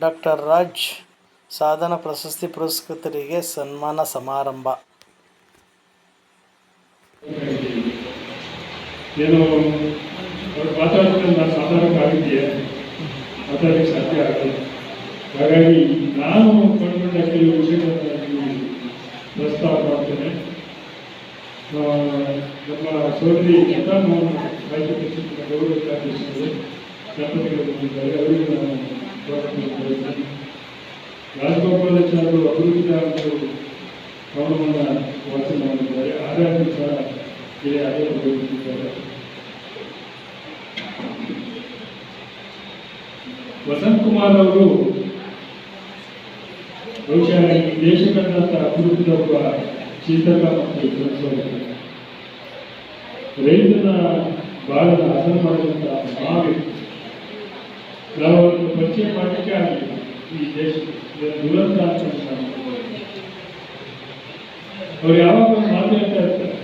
Doctor Raj ಸಾಧನ ಪ್ರಶಸ್ತಿ ಪುರಸ್ಕೃತರಿಗೆ ಸನ್ಮಾನ ಸಮಾರಂಭ. ಏನು ಅವ್ರು ಮಾತಾಡಿದ್ರೆ ನಾನು ಸಾಧಾರಣಕ್ಕಾಗಿದೆಯೇ ಮಾತಾಡಲಿಕ್ಕೆ ಸಾಧ್ಯ ಆಗಲ್ಲ. ಹಾಗಾಗಿ ನಾನು ಕಂಡುಕೊಂಡ ಕೆಲವು ವಿಷಯಗಳನ್ನು ಪ್ರಸ್ತಾವ ಮಾಡ್ತೇನೆ. ನಮ್ಮ ಸೋದರಿ ಲತಾಮೋಹನ್ ರಾಜ್ಯ ಪರಿಷತ್ತಿನ ಗೌರವ ಕಾರ್ಯದರ್ಶಿಗಳು ದಂಪತಿಗಳು ಬಂದಿದ್ದಾರೆ. ಅವರಿಗೆ ನಾನು ಸ್ವಾಗತ. ರಾಜಗೋಪಾಲಾಚಾರ್ಯರು ಅಭಿವೃದ್ಧಿ ಭವನವನ್ನು ವಾಸ ಮಾಡಿದ್ದಾರೆ. ಆದಾಯ ಸಹ ಇಲ್ಲಿ ಅದೇ ಬರೆಯುತ್ತಿದ್ದಾರೆ. ವಸಂತ್ ಕುಮಾರ್ ಅವರು ಬಹುಶಃ ದೇಶ ಕಂಡಂತ ಅಭಿವೃದ್ಧಿ ಒಬ್ಬ ಚಿಂತಕ ಮತ್ತು ಸಂಶೋಧಕ, ರೈತನ ಬಾಳನ್ನು ಹಸನ ಮಾಡಿದಂತಹ ಮಹಾವ್ಯಕ್ತಿ. ನಾವು ಅವರನ್ನು ಪರಿಚಯ ಮಾಡಲಿಕ್ಕೆ ಆಗಲಿಲ್ಲ. ಈ ದೇಶದ ದುರಂತ ಅಂತ ಅವ್ರು ಯಾವಾಗ ಮಾತಾಡ್ತಾ ಇರ್ತಾರೆ,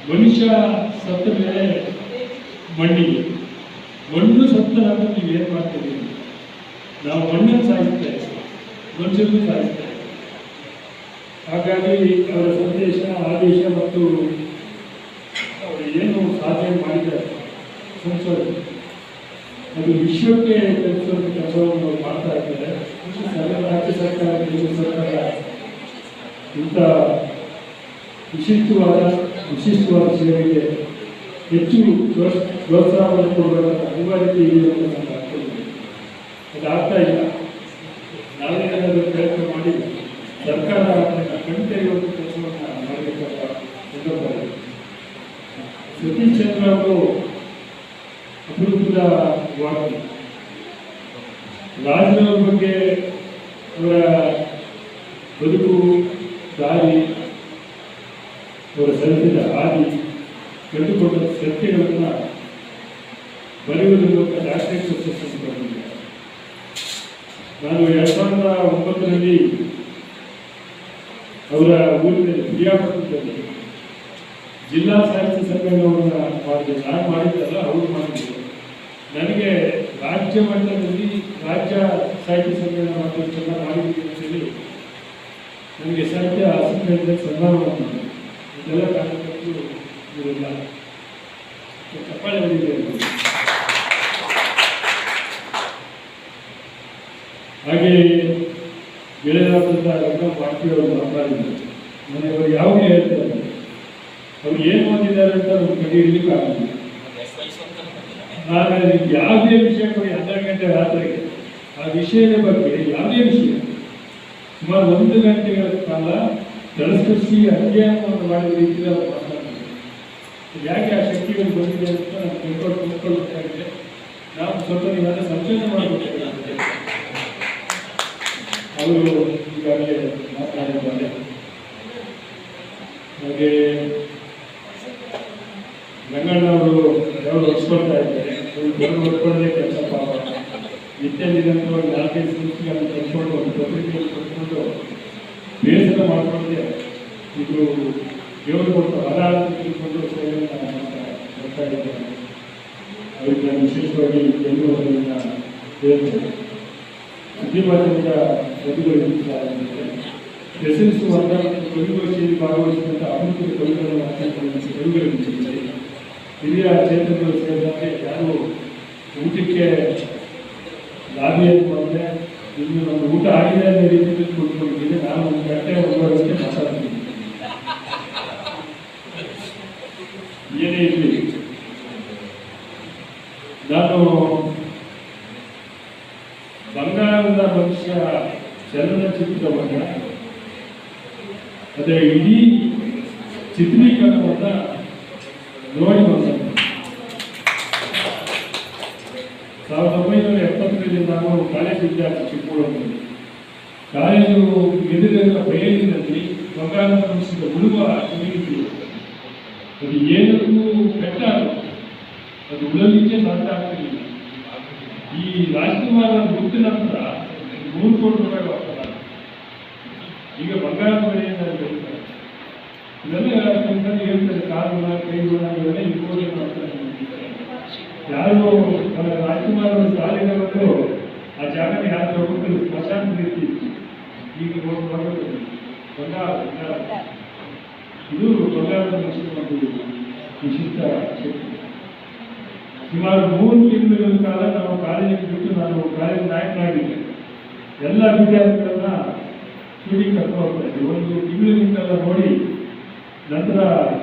ಮನುಷ್ಯ ಸತ್ತ ಮೇಲೆ ಮಣ್ಣಿಗೆ, ಮಣ್ಣು ಸತ್ತ ನಂತರ ನೀವೇನು ಮಾಡ್ತಿದ್ದೀವಿ? ನಾವು ಮಣ್ಣನ್ನು ಸಾಯಿಸ್ತೇವೆ, ಮನುಷ್ಯರನ್ನು ಸಾಯಿಸ್ತೇವೆ. ಹಾಗಾಗಿ ಅವರ ಸಂದೇಶ, ಆದೇಶ ಮತ್ತು ಅವರು ಏನು ಸಾಧನೆ ಮಾಡಿದ್ದಾರೆ ಸಂಶೋಧನೆ, ಅದು ವಿಶ್ವಕ್ಕೆ ತಿಳಿಸುವ ಕೆಲಸವನ್ನು ಮಾಡ್ತಾ ಇದ್ದಾರೆ. ರಾಜ್ಯ ಸರ್ಕಾರ, ಕೇಂದ್ರ ಸರ್ಕಾರ ಇಂಥ ವಿಶಿಷ್ಟವಾದ ಸೇವೆಗೆ ಹೆಚ್ಚು ಪ್ರೋತ್ಸಾಹವನ್ನು ಕೊಡಬೇಕಂತ ಅನಿವಾರ್ಯತೆ ಇದೆ ಅಂತ ನಾನು ಅನ್ಕೊಂಡಿದ್ದೀನಿ. ಅದಾಗ್ತಾ ಇಲ್ಲ. ನಾವೇನಾದರೂ ಪ್ರಯತ್ನ ಮಾಡಿ ಸರ್ಕಾರ ಕಣ್ತೆರೆಯುವಂಥ ಕೆಲಸವನ್ನು ಮಾಡಬೇಕಂತ ಸಂದರ್ಭದಲ್ಲಿ ಸತೀಶ್ ಚಂದ್ರ ಅವರು ಅಪರೂಪದ ವಾಕ್ಯ. ರಾಜನವರ ಬಗ್ಗೆ, ಅವರ ಬದುಕು, ದಾರಿ, ಅವರ ಸಲ್ಲಿಸಿದ ಹಾದಿ, ಕಂಡುಕೊಂಡ ಸತ್ಯಗಳನ್ನು ಬರೆಯುವುದರ ಮೂಲಕ ಡಾಕ್ಟರೇಟ್ ಪ್ರಶಸ್ತಿ ಪಡೆದಿದ್ದಾರೆ. ನಾನು 2009ರಲ್ಲಿ ಅವರ ಊರಿನಲ್ಲಿ ಪ್ರಿಯಾಪಟ್ಟಣದಲ್ಲಿ ಜಿಲ್ಲಾ ಸಾಹಿತ್ಯ ಸಮ್ಮೇಳನವನ್ನು ಮಾಡಿದೆ. ನಾನು ಮಾಡಿದ್ದಲ್ಲ, ಅವರು ಮಾಡಿದ್ರು. ನನಗೆ ರಾಜ್ಯ ಮಟ್ಟದಲ್ಲಿ ರಾಜ್ಯ ಸಾಹಿತ್ಯ ಸಮ್ಮೇಳನ ಮಾಡೋದಕ್ಕೆಲ್ಲ ಮಾಡಿದ್ದೀನಿ ಅಂತೇಳಿ ನನಗೆ ಸಾಹಿತ್ಯ ಸಮ್ಮೇಳನದಲ್ಲಿ ಸನ್ಮಾನವನ್ನು ಮಾಡಿದೆ. ಇದೆಲ್ಲ ಕಾರ್ಯಕ್ರಮಗಳು ಇರಲ್ಲ. ಚಪ್ಪಾಳೆ ಹೊಡಿದೆ. ಹಾಗೆ ಗೆಳೆಯರಾದಂಥ ರಂಗ ಪಾಟೀಲ್ ಮಾತಾಡಿದ್ದಾರೆ. ಮನೆಯವರು ಯಾವಾಗ ಹೇಳ್ತಾರೆ, ಅವ್ರು ಏನು ಓದಿದ್ದಾರೆ ಅಂತ ಅವ್ರು ಕಂಡು ಹಿಡಿಲಿಕ್ಕೆ ಆಗುದಿಲ್ಲ. ನಾನು ಯಾವುದೇ ವಿಷಯ ಕೊಡಿ 12 ಗಂಟೆ ರಾತ್ರಿಗೆ ಆ ವಿಷಯದ ಬಗ್ಗೆ ಯಾವುದೇ ವಿಷಯ ಸುಮಾರು 1 ಗಂಟೆಗಳ ಕಾಲ ತಳಸ್ಕರಿಸಿ ಅಧ್ಯಯನವನ್ನು ಮಾಡಿದ ರೀತಿಯಲ್ಲಿ ಅವರು ಮಾತನಾಡ್ತಾರೆ. ಯಾಕೆ ಆ ಶಕ್ತಿಗಳು ಬಂದಿದೆ ಅಂತ ನಾನು ತಿಳ್ಕೊಳ್ಬೇಕಾಗಿದೆ. ನಾವು ಸ್ವಲ್ಪ ನೀವೆಲ್ಲ ಸಂಶೋಧನೆ ಮಾಡಬೇಕಾಗಿದೆ. ಅವರು ಈಗಾಗಲೇ ಮಾತನಾಡಿದ್ದಾರೆ. ಹಾಗೆ ರಂಗಣ್ಣವರು ಯಾರು ಹೊಡ್ಸ್ಕೊಳ್ತಾ ಇದ್ದಾರೆ, ಹೊಡ್ಕೊಳ್ಳೋದೇ ಕೆಲಸ. ಪಾಪ ನಿತ್ಯ ನಿರಂತರವಾಗಿ 4-5 ಸಂಸ್ಥೆಗಳನ್ನು ಕಟ್ಕೊಂಡು ಒಂದು ಪತ್ರಿಕೆಯನ್ನು ಕೊಟ್ಕೊಂಡು ಬೇಸರ ಮಾಡಿಕೊಂಡೆ ಇದು ದೇವರು ಕೊಟ್ಟು ವರ ತಿಳ್ಕೊಂಡು ಸೇವೆಯನ್ನು ಬರ್ತಾ ಇದ್ದಾರೆ. ಅವರಿಗೆ ನಾನು ವಿಶೇಷವಾಗಿ ಬೆಂಗಳೂರಿನ ಹೇಳ್ತೇನೆ. ಸುದ್ದಿ ಮಾಧ್ಯಮದ ಕವಿಗಳು ಹೆಸರಿಸುವಂಥ ಕವಿಗೋಷ್ಠಿಯಲ್ಲಿ ಭಾಗವಹಿಸಿದಂಥ ಅಮೃತ ಕವಿಗಳನ್ನು ಕವಿಗಳಿದ್ದಾರೆ. ಹಿರಿಯ ಚೇತನಗಳು ಸೇರಿದಂತೆ ಯಾರು ಊಟಕ್ಕೆ ಲಾಬಿಯನ್ನು ಬಂದರೆ ಇನ್ನು ನಮ್ಮ ಊಟ ಆಗಿದೆ ಅನ್ನೋ ರೀತಿಯಲ್ಲಿ ಕೊಟ್ಕೊಂಡಿದ್ದೀನಿ. ನಾನು 1 ಗಂಟೆ 1:30ಕ್ಕೆ ಮಾತಾಡ್ತೀನಿ. ಏನೇ ಇರಲಿ, ನಾನು ಬಂಗಾರದ ಮನುಷ್ಯ ಚಲನಚಿತ್ರವನ್ನು ಅದರ ಇಡೀ ಚಿತ್ರೀಕರಣವನ್ನು ನೋಡಿ ಬಂದ 1970ರಲ್ಲಿ ನಾನು ಕಾಲೇಜು ವಿದ್ಯಾರ್ಥಿ ಚಿಕ್ಕಮಗಳೂರಿನಲ್ಲಿ. ಕಾಲೇಜು ಎದುರಿನ ಬಯಲಿನಲ್ಲಿ ಬಂಗಾರದ ಮನುಷ್ಯದ ಉಳುವ ಕಮ್ಯುನಿಟಿ ಅದು ಏನಕ್ಕೂ ಬೆಟ್ಟ, ಅದು ಉಳಲಿಕ್ಕೆ ಸಾಧ್ಯ ಆಗ್ತಿರಲಿಲ್ಲ. ಈ ರಾಜ್ಕುಮಾರ್ ಮುಗಿದ ನಂತರ 3 ಕೋಟಿ ರೂಪಾಯಿ ವಾಪಸ್. ಈಗ ಬಂಗಾರದ ಮನೆಯನ್ನು ಬೆಳೀತಾರೆ. ಇದೆಲ್ಲ ಹೇಳ್ತಾರೆ, ಕಾರುಗಳ ಕೈಗುಣ ಇವೆಲ್ಲ ಇಂಪೋರ್ಟ್ ಮಾಡ್ತಾರೆ. ಯಾರು ರಾಜ್ಕುಮಾರ್ ಸಾಲಿನವರು ಆ ಜಾಗದಲ್ಲಿ ಯಾರು ಹೋಗ್ತಾರೆ ಪ್ರಶಾಂತ ರೀತಿ ಇತ್ತು. ಈಗ ಹೋಗಿ ನೋಡಬೇಕು ಬಂಗಾರ ಇದು ಬಂಗಾರದ ಒಂದು ವಿಶಿಷ್ಟ ಶಕ್ತಿ. ಸುಮಾರು 3 ತಿಂಗಳ ಕಾಲ ನಾವು ಕಾಲೇಜಿಗೆ ಬಿಟ್ಟು ನಾನು ಕಾಲೇಜ್ ನಾಯಕನಾಗಿದ್ದೆ. ಎಲ್ಲ ವಿದ್ಯಾರ್ಥಿಗಳನ್ನ ಶೂಟಿಂಗ್ ಕರ್ಕೊಂಡು ಹೋಗ್ತಾ ಇದ್ದೆ. 1 ತಿಂಗಳಿಗೆಲ್ಲ ನೋಡಿ ನಂತರ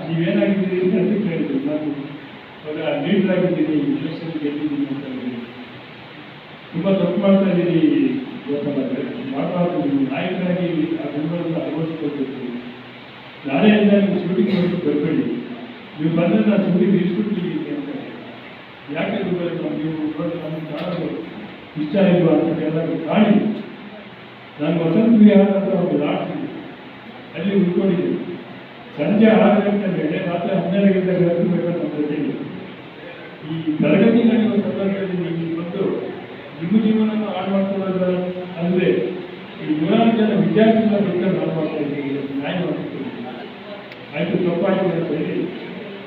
ನೀವೇನಾಗಿದ್ದೀರಿ ಅಂತ ಕೇಳಿದ್ರು. ನಾನು ಇವಾಗ ಲೀಡರ್ ಆಗಿದ್ದೀನಿ, ಎಲೆಕ್ಷನ್ ಗೆದ್ದಿದ್ದೀನಿ ಅಂತ ಹೇಳಿ. ತುಂಬ ತಪ್ಪು ಮಾಡ್ತಾ ಇದ್ದೀರಿ ಗೊತ್ತಾಗುತ್ತೆ, ಮಾಡಬಾರ್ದು, ನೀವು ನಾಯಕರಾಗಿ ಆ ಗುಣಗಳನ್ನು ಅಳವಡಿಸ್ಕೊಳ್ಬೇಕು. ನಾಳೆ ಇಂದ ನೀವು ಶೂಟಿಂಗ್ ನೋಡ್ಬಿಟ್ಟು ಬರಬೇಡಿ, ನೀವು ಬಂದರೆ ನಾನು ಶೂಟಿಂಗ್ ನಿಲ್ಲಿಸ್ಬಿಡ್ತೀನಿ ಅಂತ. ಯಾಕೆ ಬರಬೇಕು, ನೀವು ನೋಡಿ ನಮಗೆ ಕಾಣೋದು ಇಷ್ಟ ಇಲ್ವಾ ಅಂತ ಎಲ್ಲ ಕಾಣಿ. ನಾನು ವಸಂತ ವಿಹಾರ ಅಂತ ಒಂದು ಲಾಡ್ಜ್ ಅಲ್ಲಿ ಉಳ್ಕೊಂಡಿದ್ದೆ. ಸಂಜೆ 6 ಗಂಟೆ ಮೇಲೆ ರಾತ್ರಿ 12 ಗಂಟೆಗೆ ಹತ್ತಬೇಕಂತ ನಮ್ಮ ಜೊತೆಗೆ. ಈ ತರಗತಿ ನಡೆಯುವ ಸಂದರ್ಭದಲ್ಲಿ ನೀವು ಬಂದು ನಿಮ್ಮ ಜೀವನವನ್ನು ಹಾಳು ಮಾಡ್ಕೊಳ್ಳೋದ ಅಂದರೆ ಈ 100 ಜನ ವಿದ್ಯಾರ್ಥಿಗಳ ಬಗ್ಗೆ ಹಾಳು ಮಾಡ್ತಾ ಇದ್ದೀವಿ, ನ್ಯಾಯ ಮಾಡ್ತೀವಿ. ಆಯಿತು, ತಪ್ಪಾಯಿತು ಅಂತ ಹೇಳಿ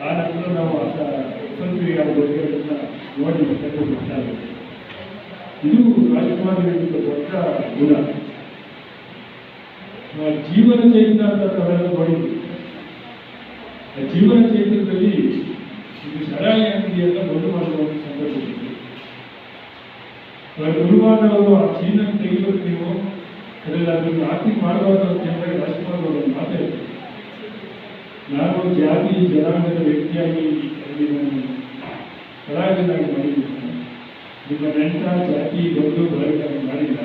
ಆ ನಂತರ ನಾವು ವಸಂತ ವಿಹಾರ ಬಗ್ಗೆ ಅದನ್ನು ನೋಡಿ ಗೊತ್ತಾಗುತ್ತೆ. ಇದು ರಾಜಕುಮಾರ ದೊಡ್ಡ ಗುಣ. ಜೀವನ ಚೈತ್ರ ಅಂತ ತಾವೆಲ್ಲ ನೋಡಿದ್ವಿ. ಜೀವನ ಚೈತ್ರದಲ್ಲಿ ಇದು ಶರಾಯಿ ಅಂಗಡಿಯೆಲ್ಲ ಬಂದು ಮಾಡುವ ಸಂದರ್ಭದಲ್ಲಿ ಗುರುವಾದವರು ಆ ಚೀನ ತೆಗೆದು ನೀವು ಅದರಲ್ಲಿ ಅದನ್ನು ಆರ್ಥಿಕ ಮಾಡಬಾರ್ದು ಅಂತ ಹೇಳಿದಾಗ ರಾಜಕುಮಾರ್ ಅವರು ಮಾತಾಡ್ತಾರೆ. ನಾನು ಜಾತಿ ಜನಾಂಗದ ವ್ಯಕ್ತಿಯಾಗಿ ಅಲ್ಲಿ ನಾನು ಕಲಾವಿದನಾಗಿ ಮಾಡಿದ್ದೀನಿ. ನಿಮ್ಮ ನೆಂಟ ಜಾತಿ ಬಂದು ಬರಬೇಕಾಗಿ ಮಾಡಿಲ್ಲ.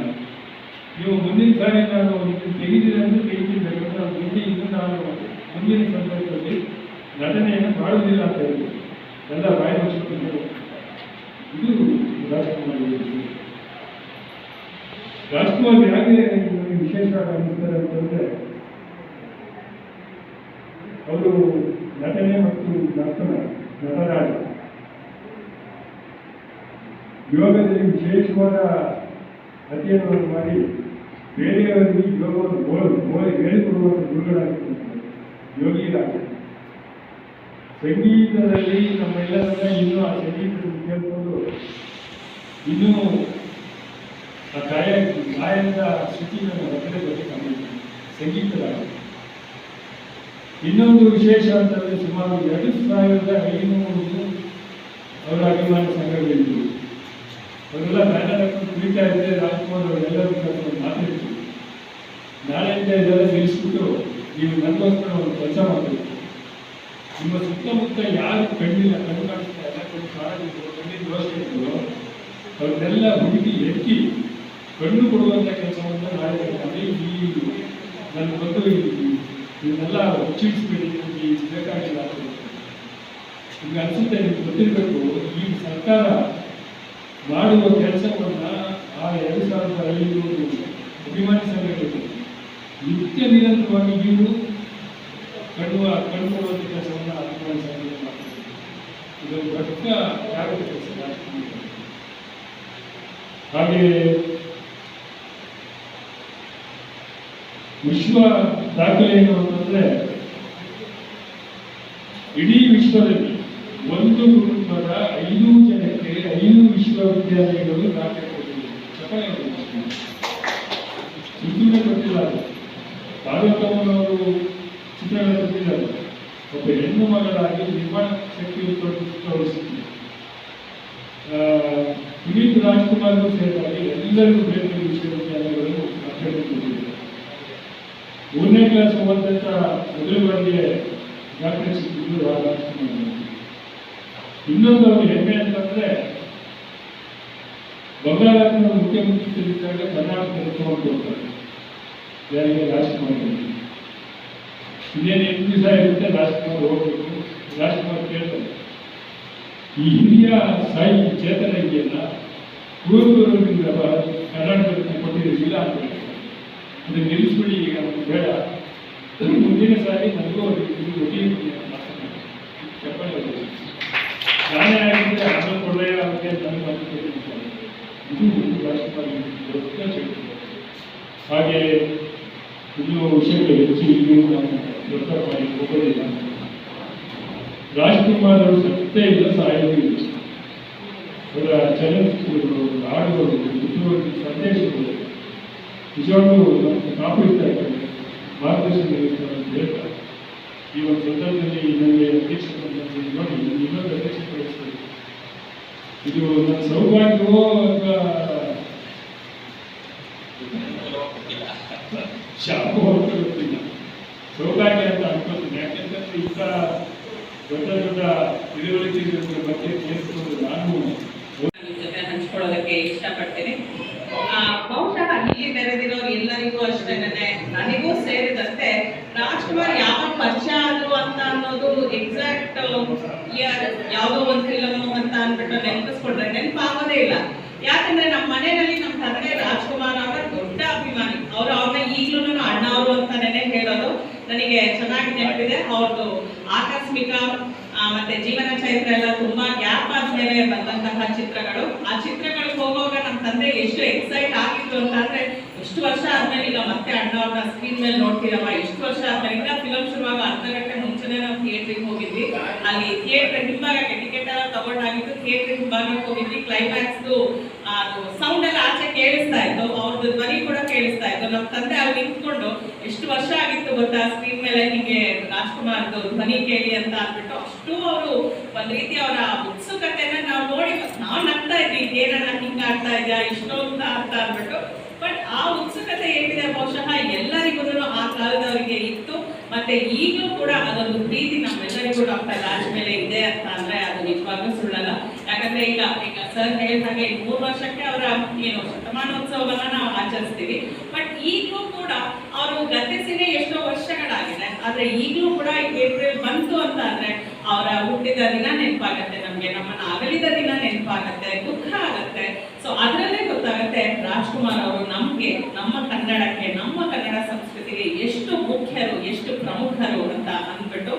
ನೀವು ಮುಂದಿನ ಸಾರಿ ನಾನು ಇದನ್ನು ತೆಗೆದಿದೆ ಅಂದರೆ ತೆಗೆದಿದ್ದೇನೆ, ಮುಂದೆ ಇನ್ನು ನಾನು ಮುಂದಿನ ಸಂದರ್ಭದಲ್ಲಿ ನಟನೆಯನ್ನು ಮಾಡುವುದಿಲ್ಲ ಅಂತ ಹೇಳಿ ಎಲ್ಲ ಬಾಯಿ ಮುಚ್ಚಿಕೊಂಡು ಇದು ರಾಜ್ಕುಮಾರ್. ರಾಜ್ಕುಮಾರ್ ಹೇಗೆ ನನಗೆ ವಿಶೇಷವಾಗಿ ಅನಿಸ್ತಾರೆ ಅಂತಂದರೆ ಅವರು ನಟನೆ ಮತ್ತು ನಟರಾಜ ಯೋಗದಲ್ಲಿ ವಿಶೇಷವಾದ ಅಧ್ಯಯನವನ್ನು ಮಾಡಿ ಬೇರೆಯವರಿಗೆ ಯೋಗವನ್ನು ಹೇಳಿಕೊಡುವಂಥ ಗುರುಗಳಾಗಿರ್ತಾರೆ ಯೋಗಿ ರಾಜ. ಸಂಗೀತದಲ್ಲಿ ನಮ್ಮೆಲ್ಲರನ್ನ ಇನ್ನೂ ಆ ಸಂಗೀತವನ್ನು ಕೇಳಿಕೊಂಡು ಇನ್ನೂ ಆ ಗಾಯನದ ಸ್ಥಿತಿಯನ್ನು ಹೊರಗಡೆ ಬರಬೇಕಾಗಿದೆ ಸಂಗೀತರಾಗ. ಇನ್ನೊಂದು ವಿಶೇಷ ಅಂತಂದರೆ ಸುಮಾರು 2500 ಅವರ ಅಭಿಮಾನ ಸಂಘಗಳಿದ್ದರು. ಅವರೆಲ್ಲ ಬ್ಯಾನರ್ ಹಾಕೊಂಡು ಕುಳಿತಾ ಇದ್ದರೆ ರಾಜ್ಕುಮಾರ್ ಅವರೆಲ್ಲರೂ ಮಾತಾಡ್ತೀವಿ, ನಾಳೆಯಿಂದ ಇದೆಲ್ಲ ನಿಲ್ಲಿಸ್ಬಿಟ್ಟು ನೀವು ನನಗೋಸ್ಕರ ಒಂದು ಕೆಲಸ ಮಾಡಬೇಕು. ನಿಮ್ಮ ಸುತ್ತಮುತ್ತ ಯಾರು ಕಣ್ಣಿಲ್ಲ, ಕಣ್ಣು ಕಾಣಿಸ್ತಾ ಇಲ್ಲ, ಕಣ್ಣು ಕಾಣದಿದ್ರು, ಕಣ್ಣಿನ ದೋಷ ಇದ್ರು, ಅವ್ರನ್ನೆಲ್ಲ ಹುಡುಕಿ ಎತ್ತಿ ಕಣ್ಣು ಕೊಡುವಂಥ ಕೆಲಸವನ್ನು ನಾಳೆ ಮಾಡಿ ಈ ನನ್ನ ಬಂದು ಇದನ್ನೆಲ್ಲ ಉಚ್ಚಿಡಿಸ್ಬೇಡಿ, ನಿಮಗೆ ಬೇಕಾಗಿಲ್ಲ ಅಂತ ನಿಮ್ಗೆ ಅನಿಸುತ್ತೆ. ನಿಮ್ಗೆ ಗೊತ್ತಿರಬೇಕು, ಈ ಸರ್ಕಾರ ಮಾಡುವ ಕೆಲಸವನ್ನು ಆ 2500 ಅಭಿಮಾನಿ ಸಂಘಟನೆ ನಿತ್ಯ ನಿರಂತರವಾಗಿ ನೀವು ಕಣ್ಣು ಕೊಡುವಂಥ ಕೆಲಸವನ್ನು ಅಭಿಮಾನಿ ಸಂಘಟನೆ ಮಾಡ್ತಾರೆ. ಇದೊಂದು ದೊಡ್ಡ ತ್ಯಾಗದ ಕೆಲಸ. ಹಾಗೆ ವಿಶ್ವ ದಾಖಲೆ ಏನು ಅಂತಂದರೆ ಇಡೀ ವಿಶ್ವದಲ್ಲಿ ಒಂದು ಕುಟುಂಬದ 5 ಜನಕ್ಕೆ 5 ವಿಶ್ವವಿದ್ಯಾಲಯಗಳು ದಾಖಲೆ ಕೊಟ್ಟಿವೆ. ಸುಮ್ಮನೆ ಗೊತ್ತಿಲ್ಲ, ಪಾರ್ವತಮ್ಮನವರು ಚಿತ್ರಗಳ ಕೊಟ್ಟಿದ್ದಾರೆ. ಒಬ್ಬ ಹೆಣ್ಣು ಮಗಳಾಗಿ ನಿರ್ಮಾಣ ಶಕ್ತಿಯನ್ನು ತೋರಿಸಿದ್ದಾರೆ. ಪುನೀತ್ ರಾಜ್ಕುಮಾರ್ ಸೇರಿದಾಗಿ ಎಲ್ಲರಿಗೂ ಬೇರೆ ಬೇರೆ ವಿಶ್ವವಿದ್ಯಾಲಯಗಳು ದಾಖಲೆ ಕೊಟ್ಟಿದ್ದಾರೆ. 3ನೇ ಕ್ಲಾಸ್ ಓದಂತ ಮೊದಲ ಬಾರಿಗೆ ದಾಖಲೆ ಸಿಕ್ಕಿದ್ದು ರಾಜ್ಕುಮಾರ್. ಇನ್ನೊಂದು ಅವರು ಹೆಮ್ಮೆ ಅಂತಂದರೆ ಬಂಗಾಳದ ಮುಖ್ಯಮಂತ್ರಿಗಳಿದ್ದಾಗ ಕರ್ನಾಟಕದಲ್ಲಿ ತಗೊಂಡ್ಕೊಡ್ತಾರೆ ಯಾರಿಗೆ, ರಾಜ್ಕುಮಾರ್. ಇನ್ನೇನು 8 ದಿವಸ ಇರುತ್ತೆ, ರಾಜ್ಕುಮಾರ್ ಹೋಗ್ಬೇಕು. ರಾಜ್ಕುಮಾರ್ ಕೇಳ್ತಾರೆ, ಈ ಹಿರಿಯ ಸಾಹಿತ್ಯ ಚೇತನ ಇದೆಯಲ್ಲ, ಕುವೆಂಪುರವರಿಂದ ಕರ್ನಾಟಕಕ್ಕೆ ಕೊಟ್ಟಿರಲಿಲ್ಲ ಅಂತ ಹೇಳ್ತಾರೆ. ಅದನ್ನು ನಿಲ್ಲಿಸ್ಬಿಡಿ, ಈಗ ನಮಗೆ ಬೇಡ, ಮುಂದಿನ ಸಾರಿ ನನಗೂ ಒಟ್ಟಿಗೆ ಚಪ್ಪಲಿ ನಾನೇ ಆಗಿದ್ದರೆ ಆಮೇಲೆ ಕೊಡಲೇ ಆಗುತ್ತೆ ನನಗೆ ಬಂದು. ಇದು ರಾಜ್ಕುಮಾರ್ ದೊಡ್ಡ ಶಕ್ತಿ. ಹಾಗೆ ಇನ್ನೂ ವಿಷಯಗಳು ಹೆಚ್ಚು ಇನ್ನೂ ನಾನು ದೊಡ್ಡ ಮಾಡಿ ಹೋಗೋದಿಲ್ಲ. ರಾಜ್ಕುಮಾರ್ ಅವರು ಸತ್ಯ ಇಲ್ಲ, ಸಾಯೋದು ಇಲ್ಲ. ಅವರ ಚಲನಚಿತ್ರಗಳು, ಹಾಡುಗಳು, ಒಂದು ಸಂದೇಶಗಳು ನಿಜವಾಗ್ಲೂ ನಮಗೆ ಕಾಪಾಡ್ತಾ ಇದ್ದಾರೆ, ಮಾರ್ಗದರ್ಶನ ನೀಡುತ್ತಾರೆ ಅಂತ ಹೇಳ್ತಾರೆ. ಈ ಒಂದು ಸಂದರ್ಭದಲ್ಲಿ ನನಗೆ ಅಧ್ಯಕ್ಷತೆ ನೋಡಿ ಇನ್ನೊಂದು ಅಧ್ಯಕ್ಷತೆ ವಹಿಸ್ತಾರೆ. ಇದು ನನ್ನ ಸೌಭಾಗ್ಯವೋ ಅಥವಾ ಶಾಪೋ ಅಂತ ಗೊತ್ತಿಲ್ಲ, ಸೌಭಾಗ್ಯ ಅಂತ ಅನ್ಕೋತೀನಿ. ಯಾಕೆಂತಂದ್ರೆ ಇಂಥ ದೊಡ್ಡ ದೊಡ್ಡ ತಿಳುವಳಿಕೆಗಳ ಬಗ್ಗೆ ಕೇಳಿಸ್ಕೊಂಡು ನಾನು ಜೊತೆ ಹಂಚ್ಕೊಳ್ಳೋದಕ್ಕೆ ಇಷ್ಟಪಡ್ತೀನಿ. ಬಹುಶಃ ಇಲ್ಲಿ ನೆರೆದಿರೋರು ಎಲ್ಲರಿಗೂ ಅಷ್ಟೇ, ನನಗೂ ಸೇರಿದಂತೆ ರಾಜ್ಕುಮಾರ್ ಯಾವಾಗ ಪರಿಚಯ ಆದ್ರು ಅಂತ ಅನ್ನೋದು ಎಕ್ಸಾಕ್ಟ್ ಇಯರ್ ಯಾವುದೋ ಒಂದು ಫಿಲಮ್ ಅಂತ ಅಂದ್ಬಿಟ್ಟು ನೆನಪಿಸ್ಕೊಂಡ್ರೆ ನೆನಪಾಗೋದೇ ಇಲ್ಲ. ಯಾಕಂದ್ರೆ ನಮ್ಮ ಮನೆಯಲ್ಲಿ ನಮ್ಮ ತಂದೆ ರಾಜ್ಕುಮಾರ್ ಅವರ ದೊಡ್ಡ ಅಭಿಮಾನಿ. ಅವ್ರನ್ನ ಈಗ್ಲೂ ಅಣ್ಣ ಅವರು ಅಂತಾನೆ ಹೇಳೋದು. ನನಗೆ ಚೆನ್ನಾಗಿ ನೆನಪಿದೆ. ಅವ್ರದ್ದು ಆಕಸ್ಮಿಕ ಮತ್ತೆ ಜೀವನ ಚೈತ್ರ ಎಲ್ಲ ತುಂಬಾ ಗ್ಯಾಪ್ ಆದ್ಮೇಲೆ ಬಂದಂತಹ ಚಿತ್ರಗಳು. ಆ ಚಿತ್ರಗಳಿಗೆ ಹೋಗುವಾಗ ನಮ್ಮ ತಂದೆ ಎಷ್ಟು ಎಕ್ಸೈಟ್ ಆಗಿದ್ರು ಅಂತಂದ್ರೆ, ಎಷ್ಟು ವರ್ಷ ಆದ್ಮೇಲೆ ಈಗ ಮತ್ತೆ ಅಣ್ಣವ್ರನ್ನ ಸ್ಕ್ರೀನ್ ಮೇಲೆ ನೋಡ್ತೀರಮ್ಮ, ಎಷ್ಟು ವರ್ಷ ಆದ್ಮೇಲೆ ಈಗ ಫಿಲಂ ಶುರುವಾಗ ಅರ್ಧ ಗಂಟೆ ಮುಂಚೆನೆ ನಾವು ಥಿಯೇಟ್ರಿಗೆ ಹೋಗಿದ್ವಿ. ಅಲ್ಲಿ ಥಿಯೇಟರ್ ಹಿಂಭಾಗಕ್ಕೆ ಟಿಕೆಟ್ ಎಲ್ಲ ತಗೊಂಡಾಗಿತ್ತು, ಥಿಯೇಟರ್ ಹಿಂಭಾಗಕ್ಕೆ ಹೋಗಿದ್ವಿ. ಕ್ಲೈಮ್ಯಾಕ್ಸ್ ಅದು ಸೌಂಡ್ ಎಲ್ಲ ಆಚೆ ಕೇಳಿಸ್ತಾ ಇತ್ತು, ಅವ್ರದ್ದು ಧ್ವನಿ ಕೂಡ ಕೇಳಿಸ್ತಾ ಇತ್ತು. ನಮ್ಮ ತಂದೆ ಅಲ್ಲಿ ನಿಂತ್ಕೊಂಡು ಎಷ್ಟು ವರ್ಷ ಆಗಿತ್ತು ಗೊತ್ತಾ ಸ್ಕ್ರೀನ್ ಮೇಲೆ ಹೀಗೆ ರಾಜ್ಕುಮಾರ್ದು ಧ್ವನಿ ಕೇಳಿ ಅಂತ ಅಂದ್ಬಿಟ್ಟು, ಅಷ್ಟು ಅವರು ಒಂದ್ ರೀತಿ ಅವರ ಉತ್ಸುಕತೆನ ನಾವು ನೋಡಿ ನಾವು ನಗ್ತಾ ಇದ್ವಿ, ಏನನ್ನ ಹಿಂಗ ಆಗ್ತಾ ಇದೆಯಾ ಇಷ್ಟೊಂದು ಅಂತ ಅಂದ್ಬಿಟ್ಟು. ಬಟ್ ಆ ಉತ್ಸುಕತೆ ಏನಿದೆ ಬಹುಶಃ ಎಲ್ಲರಿಗೂ ಆ ಕಾಲದವರಿಗೆ ಇತ್ತು. ಮತ್ತೆ ಈಗಲೂ ಕೂಡ ಅದೊಂದು ಪ್ರೀತಿ ನಮ್ಮೆಲ್ಲರಿಗೂ ಡಾಕ್ಟರ್ ರಾಜ್ ಮೇಲೆ ಇದೆ ಅಂತ ಅಂದ್ರೆ ಅದು ನಿಜವಾಗ್ಲೂ ಸುಳ್ಳಲ್ಲ. ಯಾಕಂದ್ರೆ ಈಗ ಸರ್ ಹೇಳಿದ ಹಾಗೆ 3 ವರ್ಷಕ್ಕೆ ಅವರ ಏನು ಶತಮಾನೋತ್ಸವವನ್ನ ನಾವು ಆಚರಿಸ್ತೀವಿ. ಬಟ್ ಈಗಲೂ ಕೂಡ ಅವರು ಗತಿಸಿನೇ ಎಷ್ಟೋ ವರ್ಷಗಳಾಗಿದೆ. ಆದ್ರೆ ಈಗಲೂ ಕೂಡ ಏಪ್ರಿಲ್ ಬಂತು ಅಂತ ಅಂದ್ರೆ ಅವರ ಹುಟ್ಟಿದ ದಿನ ನೆನಪಾಗತ್ತೆ ನಮ್ಗೆ, ನಮ್ಮನ್ನ ಅಗಲಿದ ದಿನ ನೆನಪಾಗತ್ತೆ, ದುಃಖ ಆಗತ್ತೆ. ಸೊ ಅದರಲ್ಲೇ ಗೊತ್ತಾಗತ್ತೆ ರಾಜ್ಕುಮಾರ್ ಅವರು ನಮ್ಗೆ, ನಮ್ಮ ಕನ್ನಡಕ್ಕೆ, ನಮ್ಮ ಕನ್ನಡ ಸಂಸ್ಕೃತಿಗೆ ಎಷ್ಟು ಮುಖ್ಯರು, ಎಷ್ಟು ಪ್ರಮುಖರು ಅಂತ ಅಂದ್ಬಿಟ್ಟು.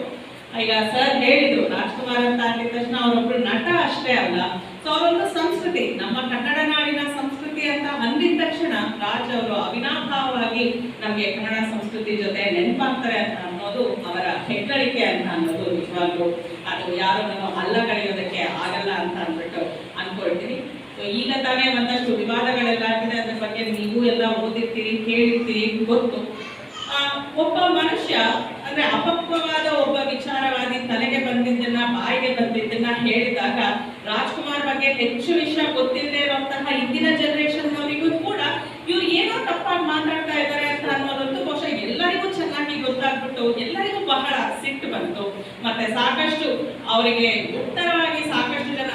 ಈಗ ಸರ್ ಹೇಳಿದ್ರು ರಾಜ್ಕುಮಾರ್ ಅಂತ ಅಂದಿದ ತಕ್ಷಣ ಅವರೊಬ್ರು ನಟ ಅಷ್ಟೇ ಅಲ್ಲ, ಸೊ ಅವರೊಂದು ಸಂಸ್ಕೃತಿ, ನಮ್ಮ ಕನ್ನಡ ನಾಡಿನ ಸಂಸ್ಕೃತಿ ಅಂತ ಅಂದಿದ ತಕ್ಷಣ ರಾಜ್ ಅವರು ಅವಿನಾಭಾವವಾಗಿ ನಮ್ಗೆ ಕನ್ನಡ ಸಂಸ್ಕೃತಿ ಜೊತೆ ನೆನಪಾಗ್ತಾರೆ ಅಂತ ಅನ್ನೋದು ಅವರ ಹೆಗ್ಗಳಿಕೆ ಅಂತ ಅನ್ನೋದು ನಿಜವಾಗ್ಲು ಅದು ಯಾರನ್ನು ಅಲ್ಲಗಳೆಯೋದಕ್ಕೆ ಆಗಲ್ಲ ಅಂತ ಅಂದ್ಬಿಟ್ಟು ಅನ್ಕೊಳ್ತೀನಿ. ಸೊ ಈಗ ತಾನೇ ಒಂದಷ್ಟು ವಿವಾದಗಳೆಲ್ಲ ಆಗಿದೆ, ಅದ್ರ ಬಗ್ಗೆ ನೀವು ಎಲ್ಲ ಓದಿರ್ತೀರಿ, ಕೇಳಿರ್ತೀರಿ, ಗೊತ್ತು. ಒಬ್ಬ ಮನುಷ್ಯ ಅಂದ್ರೆ ಅಪಕ್ವವಾದ ಒಬ್ಬ ವಿಚಾರವಾದಿ ತಲೆಗೆ ಬಂದಿದ್ದನ್ನ, ಬಾಯಿಗೆ ಬಂದಿದ್ದನ್ನ ಹೇಳಿದಾಗ ರಾಜ್ಕುಮಾರ್ ಬಗ್ಗೆ ಹೆಚ್ಚು ವಿಷಯ ಗೊತ್ತಿಲ್ಲದೆ ಇರುವಂತಹ ಇಂದಿನ ಜನರೇಷನ್ ಅವರಿಗೂ ಕೂಡ ಇವ್ರು ಏನೋ ತಪ್ಪಾಗಿ ಮಾತಾಡ್ತಾ ಇದ್ದಾರೆ ಅಂತ ಅನ್ನೋದಂತೂ ಬಹುಶಃ ಎಲ್ಲರಿಗೂ ಚೆನ್ನಾಗಿ ಗೊತ್ತಾಗ್ಬಿಟ್ಟು ಎಲ್ಲರಿಗೂ ಬಹಳ ಸಿಟ್ಟು ಬಂತು. ಮತ್ತೆ ಸಾಕಷ್ಟು ಅವರಿಗೆ ಉತ್ತರವಾಗಿ ಸಾಕಷ್ಟು ಜನ,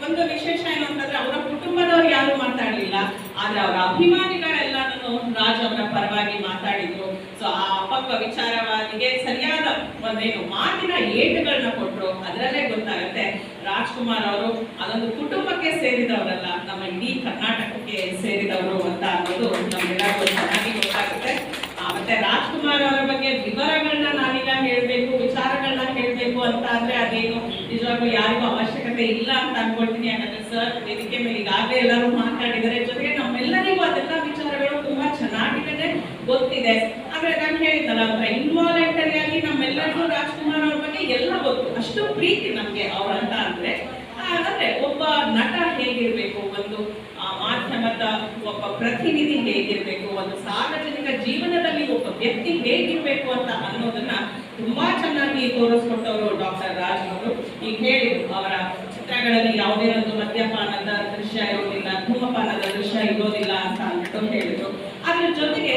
ಒಂದು ವಿಶೇಷ ಏನು ಅಂತಂದ್ರೆ ಅವರ ಕುಟುಂಬದವ್ರು ಯಾರು ಮಾತಾಡ್ಲಿಲ್ಲ, ಆದ್ರೆ ಅವರ ಅಭಿಮಾನಿಗಳೆಲ್ಲಾನು ರಾಜ್ ಅವರ ಪರವಾಗಿ ಮಾತಾಡಿದ್ರು. ಸೊ ಆ ಅಪಕ್ವ ವಿಚಾರವಾದಿಗೆ ಸರಿಯಾದ ಒಂದೇನು ಮಾತಿನ ಏಟುಗಳನ್ನ ಕೊಟ್ರು. ಅದರಲ್ಲೇ ಗೊತ್ತಾಗುತ್ತೆ ರಾಜ್ಕುಮಾರ್ ಅವರು ಅದೊಂದು ಕುಟುಂಬಕ್ಕೆ ಸೇರಿದವರಲ್ಲ, ನಮ್ಮ ಇಡೀ ಕರ್ನಾಟಕಕ್ಕೆ ಸೇರಿದವರು ಅಂತ ಅನ್ನೋದು ನಮ್ಗೆಲ್ಲರಿಗೂ ಚೆನ್ನಾಗಿ ಗೊತ್ತಾಗುತ್ತೆ. ಮತ್ತೆ ರಾಜ್ಕುಮಾರ್ ಅವರ ಬಗ್ಗೆ ವಿವರಗಳನ್ನ ನಾನೀಗ ಹೇಳ್ಬೇಕು, ವಿಚಾರಗಳನ್ನ ಹೇಳ್ಬೇಕು ಅಂತ ಅಂದ್ರೆ ಅದೇನು ನಿಜವಾಗ್ಲೂ ಯಾರಿಗೂ ಅವಶ್ಯಕತೆ ಇಲ್ಲ ಅಂತ ಅನ್ಕೊಳ್ತೀನಿ. ಯಾಕಂದ್ರೆ ಸರ್ ವೇದಿಕೆ ಮೇಲೆ ಈಗಾಗಲೇ ಎಲ್ಲರೂ ಮಾತಾಡಿದರೆ, ಜೊತೆಗೆ ನಮ್ಮೆಲ್ಲರಿಗೂ ಅದೆಲ್ಲ ವಿಚಾರಗಳು ತುಂಬಾ ಚೆನ್ನಾಗಿದೆ, ಗೊತ್ತಿದೆ. ಆದ್ರೆ ನಾನು ಹೇಳಿದ್ನಲ್ಲ, ಅಂದ್ರೆ ಇನ್ವಾಲಂಟರಿ ಆಗಿ ನಮ್ಮೆಲ್ಲರಿಗೂ ರಾಜ್ಕುಮಾರ್ ಅವ್ರ ಬಗ್ಗೆ ಎಲ್ಲ ಗೊತ್ತು, ಅಷ್ಟು ಪ್ರೀತಿ ನಮ್ಗೆ ಅವ್ರಂತ ಅಂದ್ರೆ. ಅಂದ್ರೆ ಒಬ್ಬ ನಟ ಹೇಗಿರ್ಬೇಕು, ಒಂದು ಮಾಧ್ಯಮದ ಒಬ್ಬ ಪ್ರತಿನಿಧಿ ಹೇಗಿರ್ಬೇಕು, ಒಂದು ಸಾರ್ವಜನಿಕ ಜೀವನದಲ್ಲಿ ಒಬ್ಬ ವ್ಯಕ್ತಿ ಹೇಗಿರ್ಬೇಕು ಅಂತ ಅನ್ನೋದನ್ನ ತುಂಬಾ ಚೆನ್ನಾಗಿ ತೋರಿಸ್ಕೊಟ್ಟವರು ಡಾಕ್ಟರ್ ರಾಜ್ ಅವರು. ಈಗ ಹೇಳಿದ್ರು ಅವರ ಚಿತ್ರಗಳಲ್ಲಿ ಯಾವುದೇ ಒಂದು ಮದ್ಯಪಾನದ ದೃಶ್ಯ ಇರೋದಿಲ್ಲ, ಧೂಮಪಾನದ ದೃಶ್ಯ ಇರೋದಿಲ್ಲ ಅಂತ ಅಂದ್ಬಿಟ್ಟು ಹೇಳಿದ್ರು. ಅದ್ರ ಜೊತೆಗೆ